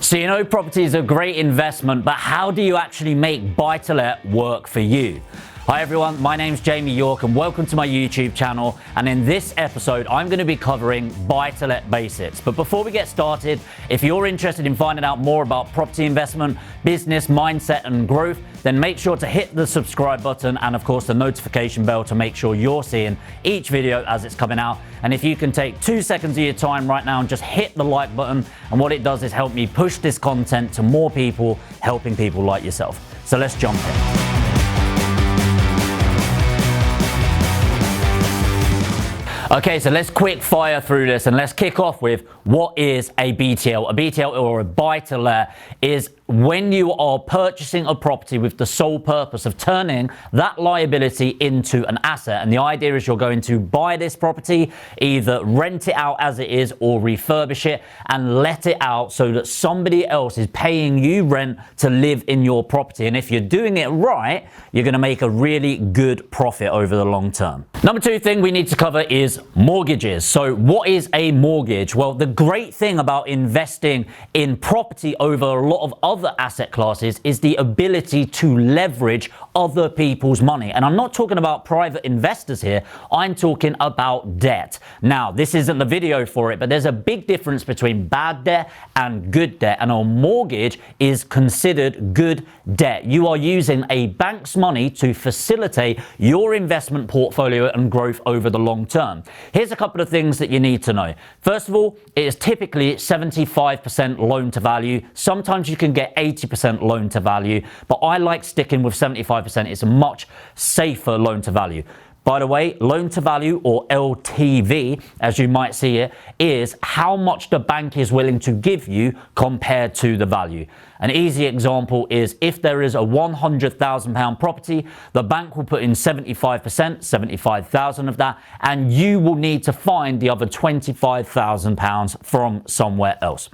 So you know property is a great investment, but how do you actually make buy-to-let work for you? Hi everyone, my name's Jamie York and welcome to my YouTube channel, and in this episode I'm going to be covering buy-to-let basics. But before we get started, if you're interested in finding out more about property investment, business, mindset and growth, then make sure to hit the subscribe button and of course the notification bell to make sure you're seeing each video as it's coming out. And if you can take 2 seconds of your time right now and just hit the like button, and what it does is help me push this content to more people, helping people like yourself. So let's jump in. Okay, so let's quick fire through this and let's kick off with what is a BTL. A BTL, or a buy-to-let, is when you are purchasing a property with the sole purpose of turning that liability into an asset. And the idea is you're going to buy this property, either rent it out as it is or refurbish it and let it out so that somebody else is paying you rent to live in your property. And if you're doing it right, you're going to make a really good profit over the long term. Number 2 thing we need to cover is mortgages. So what is a mortgage? Well, the great thing about investing in property over a lot of other asset classes is the ability to leverage other people's money. And I'm not talking about private investors here. I'm talking about debt. Now, this isn't the video for it, but there's a big difference between bad debt and good debt. And a mortgage is considered good debt. You are using a bank's money to facilitate your investment portfolio and growth over the long term. Here's a couple of things that you need to know. First of all, it is typically 75% loan to value. Sometimes you can get 80% loan to value, but I like sticking with 75%. It's a much safer loan to value. By the way, loan to value, or LTV, as you might see it, is how much the bank is willing to give you compared to the value. An easy example is if there is a £100,000 property, the bank will put in 75%, 75,000 of that, and you will need to find the other £25,000 from somewhere else.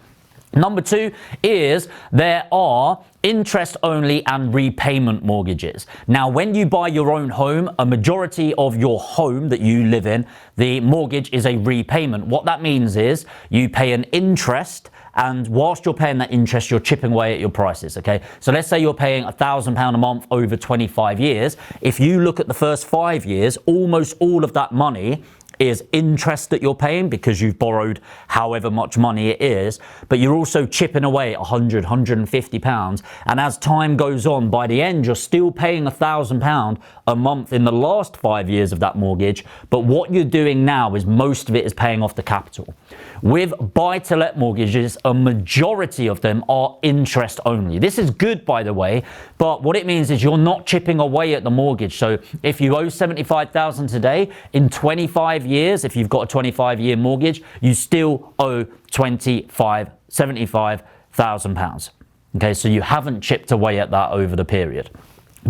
Number 2 is there are interest only and repayment mortgages. Now, when you buy your own home, a majority of your home that you live in, the mortgage is a repayment. What that means is you pay an interest, and whilst you're paying that interest, you're chipping away at your prices, okay? So let's say you're paying £1,000 a month over 25 years. If you look at the first 5 years, almost all of that money is interest that you're paying because you've borrowed however much money it is, but you're also chipping away £100, £150. And as time goes on, by the end, you're still paying £1,000 a month in the last 5 years of that mortgage. But what you're doing now is most of it is paying off the capital. With buy-to-let mortgages, a majority of them are interest only. This is good, by the way, but what it means is you're not chipping away at the mortgage. So if you owe $75,000 today, in 25 years, if you've got a 25-year mortgage, you still owe £75,000. Okay, so you haven't chipped away at that over the period.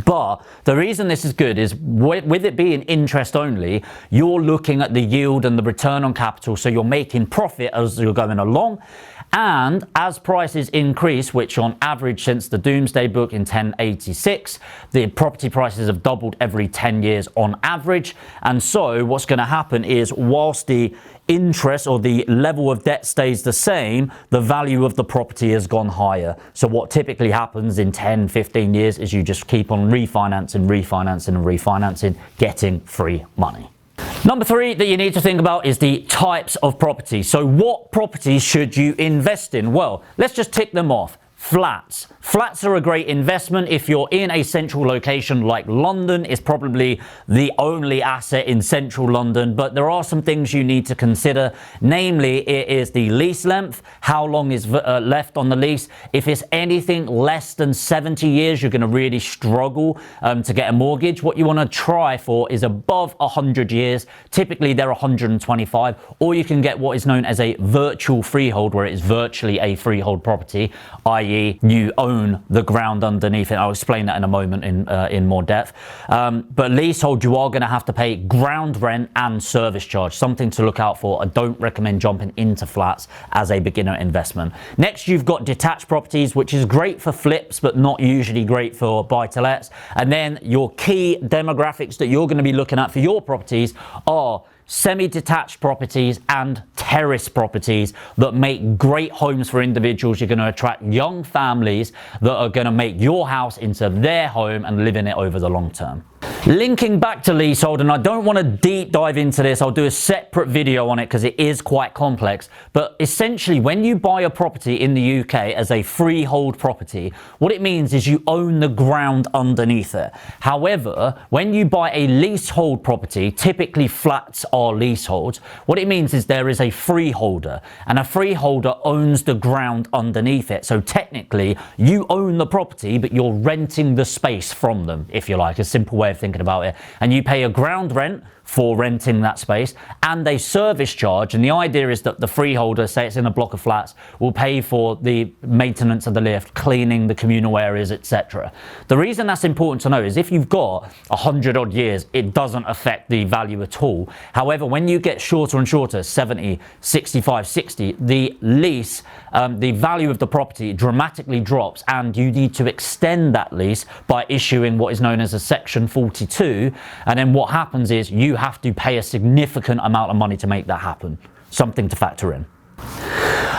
But the reason this is good is with it being interest only, you're looking at the yield and the return on capital, so you're making profit as you're going along. And as prices increase, which on average since the Doomsday Book in 1086, the property prices have doubled every 10 years on average. And so what's going to happen is whilst the interest or the level of debt stays the same, the value of the property has gone higher. So what typically happens in 10, 15 years is you just keep on refinancing, getting free money. Number 3 that you need to think about is the types of property. So what properties should you invest in? Well, let's just tick them off. Flats. Flats are a great investment. If you're in a central location like London, it's probably the only asset in central London, but there are some things you need to consider. Namely, it is the lease length, how long is left on the lease. If it's anything less than 70 years, you're going to really struggle to get a mortgage. What you want to try for is above 100 years. Typically, they're 125, or you can get what is known as a virtual freehold, where it is virtually a freehold property, i.e. you own the ground underneath it. I'll explain that in a moment in more depth. But leasehold, you are going to have to pay ground rent and service charge, something to look out for. I don't recommend jumping into flats as a beginner investment. Next, you've got detached properties, which is great for flips, but not usually great for buy-to-lets. And then your key demographics that you're going to be looking at for your properties are semi-detached properties and terrace properties that make great homes for individuals. You're going to attract young families that are going to make your house into their home and live in it over the long term. Linking back to leasehold, and I don't want to deep dive into this, I'll do a separate video on it because it is quite complex, but essentially when you buy a property in the UK as a freehold property, what it means is you own the ground underneath it. However, when you buy a leasehold property, typically flats are leaseholds, what it means is there is a freeholder, and a freeholder owns the ground underneath it. So technically you own the property, but you're renting the space from them, if you like, a simple way of thinking about it, and you pay a ground rent for renting that space and a service charge. And the idea is that the freeholder, say it's in a block of flats, will pay for the maintenance of the lift, cleaning the communal areas, etc. The reason that's important to know is if you've got 100 odd years, it doesn't affect the value at all. However, when you get shorter and shorter, 70, 65, 60, the lease, the value of the property dramatically drops, and you need to extend that lease by issuing what is known as a Section 42. And then what happens is you have to pay a significant amount of money to make that happen. Something to factor in.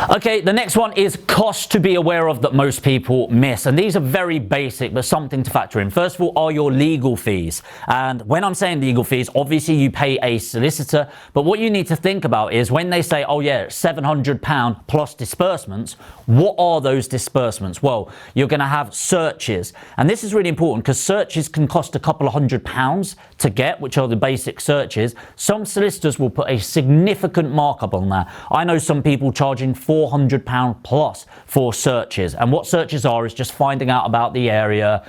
Okay, the next one is costs to be aware of that most people miss. And these are very basic, but something to factor in. First of all, are your legal fees. And when I'm saying legal fees, obviously you pay a solicitor. But what you need to think about is when they say, oh yeah, £700 plus disbursements, what are those disbursements? Well, you're going to have searches. And this is really important because searches can cost a couple of £100 to get, which are the basic searches. Some solicitors will put a significant markup on that. I know some people charging £400 plus for searches, and what searches are is just finding out about the area,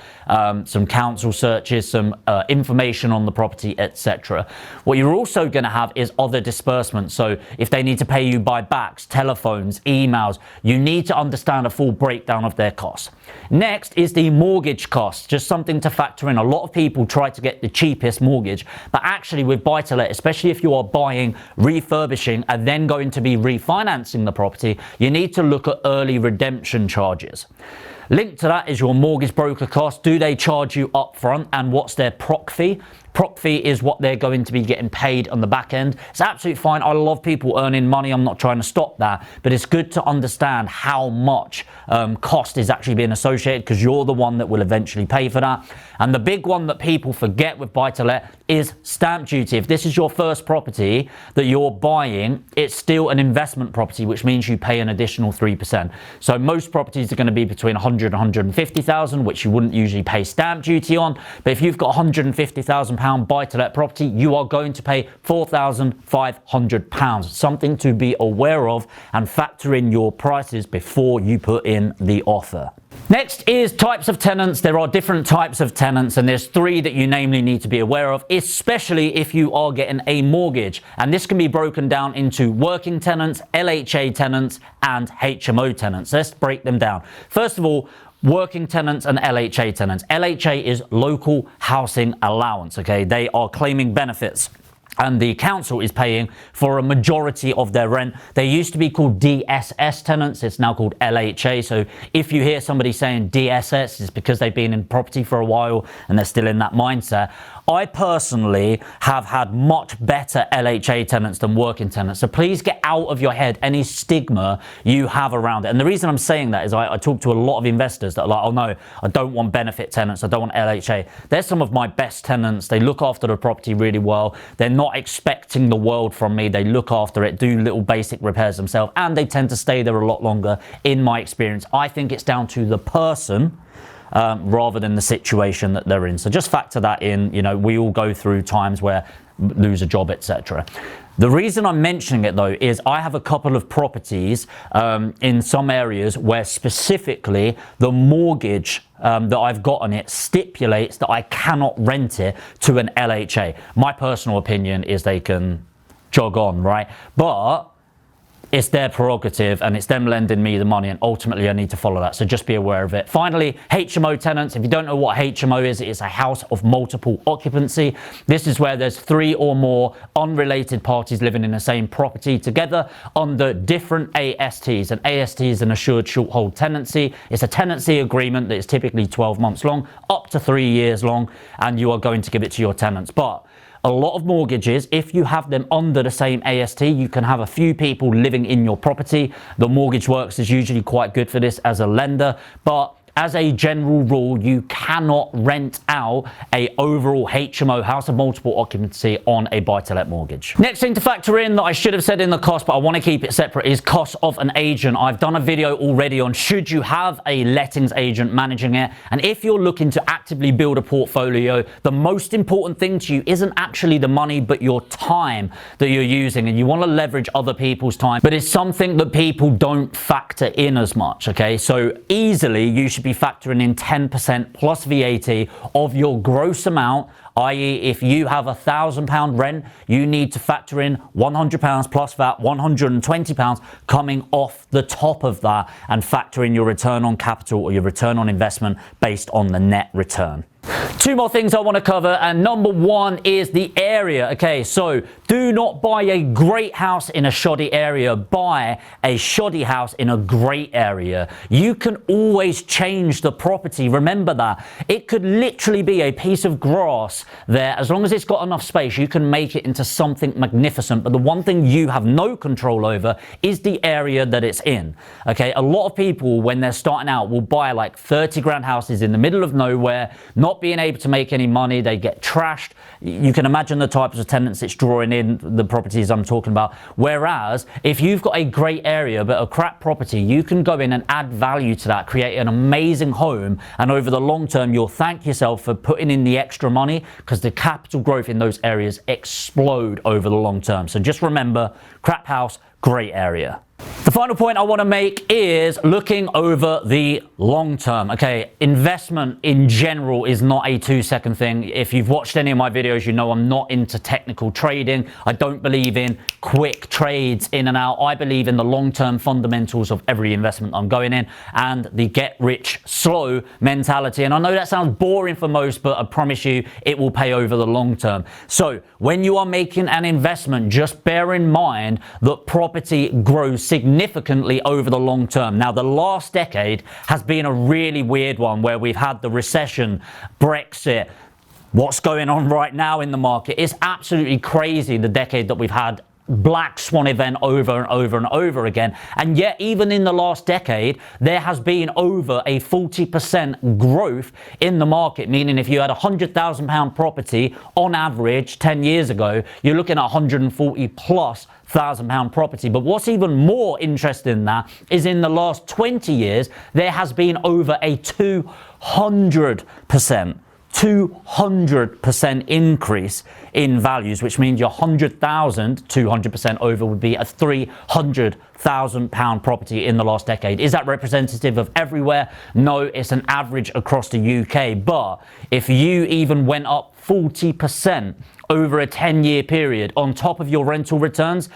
some council searches, some information on the property, etc. What you're also going to have is other disbursements. So if they need to pay you by backs, telephones, emails, you need to understand a full breakdown of their costs. Next is the mortgage cost, just something to factor in. A lot of people try to get the cheapest mortgage, but actually with buy-to-let, especially if you are buying, refurbishing and then going to be refinancing the property, you need to look at early redemption charges. Linked to that is your mortgage broker cost. Do they charge you up front, and what's their proc fee? Proc fee is what they're going to be getting paid on the back end. It's absolutely fine. I love people earning money. I'm not trying to stop that, but it's good to understand how much cost is actually being associated, because you're the one that will eventually pay for that. And the big one that people forget with buy-to-let is stamp duty. If this is your first property that you're buying, it's still an investment property, which means you pay an additional 3%. So most properties are going to be between 100 and 150,000, which you wouldn't usually pay stamp duty on. But if you've got £150,000 buy-to-let property, you are going to pay £4,500. Something to be aware of and factor in your prices before you put in the offer. Next is types of tenants. There are different types of tenants, and there's three that you namely need to be aware of, especially if you are getting a mortgage. And this can be broken down into working tenants, LHA tenants, and HMO tenants. Let's break them down. First of all, working tenants and LHA tenants. LHA is local housing allowance, okay? They are claiming benefits, and the council is paying for a majority of their rent. They used to be called DSS tenants. It's now called LHA. So if you hear somebody saying DSS, it's because they've been in property for a while and they're still in that mindset. I personally have had much better LHA tenants than working tenants. So please get out of your head any stigma you have around it. And the reason I'm saying that is I talk to a lot of investors that are like, oh no, I don't want benefit tenants. I don't want LHA. They're some of my best tenants. They look after the property really well. They're not expecting the world from me. They look after it, do little basic repairs themselves, and they tend to stay there a lot longer in my experience. I think it's down to the person rather than the situation that they're in. So just factor that in. You know, we all go through times where lose a job, etc. The reason I'm mentioning it though is I have a couple of properties in some areas where specifically the mortgage that I've got on it stipulates that I cannot rent it to an LHA. My personal opinion is they can jog on, right? But it's their prerogative and it's them lending me the money, and ultimately I need to follow that. So just be aware of it. Finally, HMO tenants. If you don't know what HMO is, it is a house of multiple occupancy. This is where there's 3 or more unrelated parties living in the same property together under different ASTs. An AST is an assured short hold tenancy. It's a tenancy agreement that is typically 12 months long, up to 3 years long, and you are going to give it to your tenants. But a lot of mortgages, if you have them under the same AST, you can have a few people living in your property. The Mortgage Works is usually quite good for this as a lender, but as a general rule, you cannot rent out a overall HMO, house of multiple occupancy, on a buy-to-let mortgage. Next thing to factor in that I should have said in the cost, but I want to keep it separate, is cost of an agent. I've done a video already on should you have a lettings agent managing it. And if you're looking to actively build a portfolio, the most important thing to you isn't actually the money, but your time that you're using. And you want to leverage other people's time, but it's something that people don't factor in as much, okay? So easily you should be factoring in 10% plus VAT of your gross amount, i.e. if you have £1,000 rent, you need to factor in £100 plus VAT, £120 coming off the top of that, and factor in your return on capital or your return on investment based on the net return. Two more things I want to cover, and number one is the area. Okay, so do not buy a great house in a shoddy area. Buy a shoddy house in a great area. You can always change the property. Remember that. It could literally be a piece of grass there. As long as it's got enough space, you can make it into something magnificent. But the one thing you have no control over is the area that it's in. Okay, a lot of people, when they're starting out, will buy like 30 grand houses in the middle of nowhere, not being able to make any money. They get trashed. You can imagine the types of tenants it's drawing in, the properties I'm talking about. Whereas if you've got a great area but a crap property, you can go in and add value to that, create an amazing home, and over the long term you'll thank yourself for putting in the extra money, because the capital growth in those areas explode over the long term. So just remember, crap house, great area. The final point I want to make is looking over the long term. Okay, investment in general is not a 2-second thing. If you've watched any of my videos, you know I'm not into technical trading. I don't believe in quick trades in and out. I believe in the long-term fundamentals of every investment I'm going in, and the get rich slow mentality. And I know that sounds boring for most, but I promise you it will pay over the long term. So when you are making an investment, just bear in mind that property grows significantly over the long term. Now, the last decade has been a really weird one, where we've had the recession, Brexit, what's going on right now in the market. It's absolutely crazy, the decade that we've had. Black swan event over and over and over again. And yet, even in the last decade, there has been over a 40% growth in the market, meaning if you had a £100,000 property on average 10 years ago, you're looking at 140 plus £1,000 property. But what's even more interesting than that is in the last 20 years, there has been over a 200% increase in values, which means your 100,000, 200% over, would be a £300,000 property in the last decade. Is that representative of everywhere? No, it's an average across the UK. But if you even went up 40% over a 10-year period on top of your rental returns,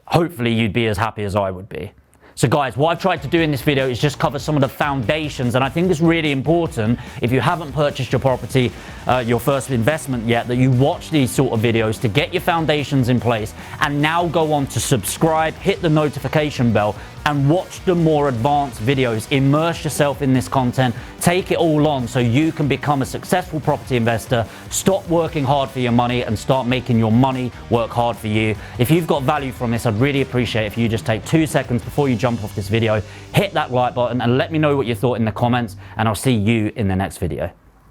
hopefully you'd be as happy as I would be. So guys, what I've tried to do in this video is just cover some of the foundations, and I think it's really important, if you haven't purchased your property, your first investment yet, that you watch these sort of videos to get your foundations in place, and now go on to subscribe, hit the notification bell, and watch the more advanced videos. Immerse yourself in this content, take it all on so you can become a successful property investor, stop working hard for your money and start making your money work hard for you. If you've got value from this, I'd really appreciate if you just take 2 seconds before you jump off this video, hit that like button and let me know what you thought in the comments, and I'll see you in the next video.